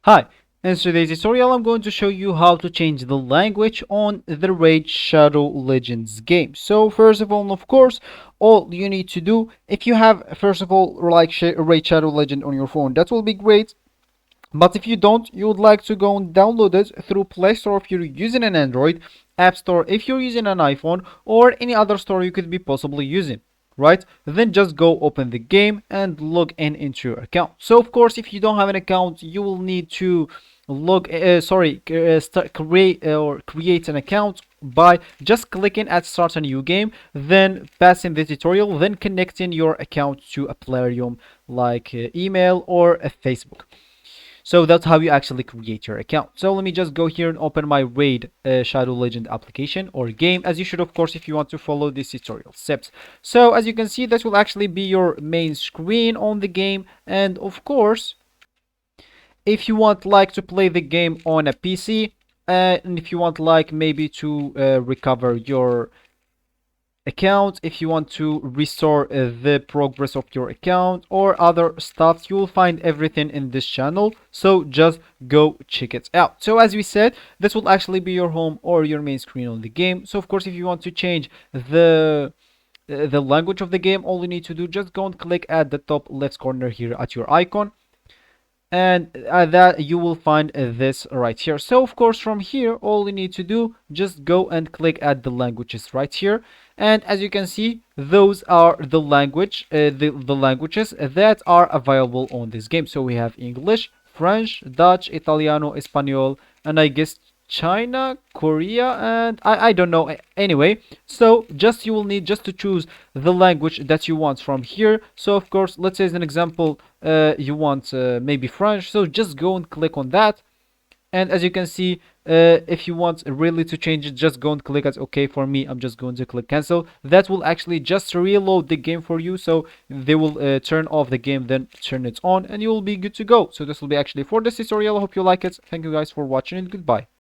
Hi, in today's tutorial I'm going to show you how to change the language on the Raid Shadow Legends game. So first of all, of course, all you need to do, if you have first of all like Raid Shadow Legend on your phone, that will be great. But if you don't, you would like to go and download it through Play Store if you're using an Android, App Store if you're using an iPhone, or any other store you could be possibly using. Right? Then just go open the game and log in into your account. So of course, if you don't have an account, you will need to create an account by just clicking at start a new game, then passing the tutorial, then connecting your account to a Plarium like email or a Facebook. So that's how you actually create your account. So let me just go here and open my Raid Shadow Legend application or game, as you should of course if you want to follow this tutorial steps. So as you can see, that will actually be your main screen on the game, and of course if you want like to play the game on a PC, and if you want like maybe to recover your account, if you want to restore the progress of your account or other stuff, you will find everything in this channel, so just go check it out. So as we said, this will actually be your home or your main screen on the game. So of course if you want to change the language of the game, all you need to do, just go and click at the top left corner here at your icon, and that you will find this right here. So of course from here, all you need to do, just go and click at the languages right here, and as you can see, those are the languages that are available on this game. So we have English, French, Dutch, Italiano, Espanol, and I guess China, Korea, and I don't know. Anyway, so just you will need just to choose the language that you want from here. So of course, let's say as an example, you want maybe French, so just go and click on that. And as you can see, if you want really to change it, just go and click at OK. For me, I'm just going to click cancel. That will actually just reload the game for you, so they will turn off the game, then turn it on, and you will be good to go. So this will be actually for this tutorial. I hope you like it. Thank you guys for watching, and goodbye.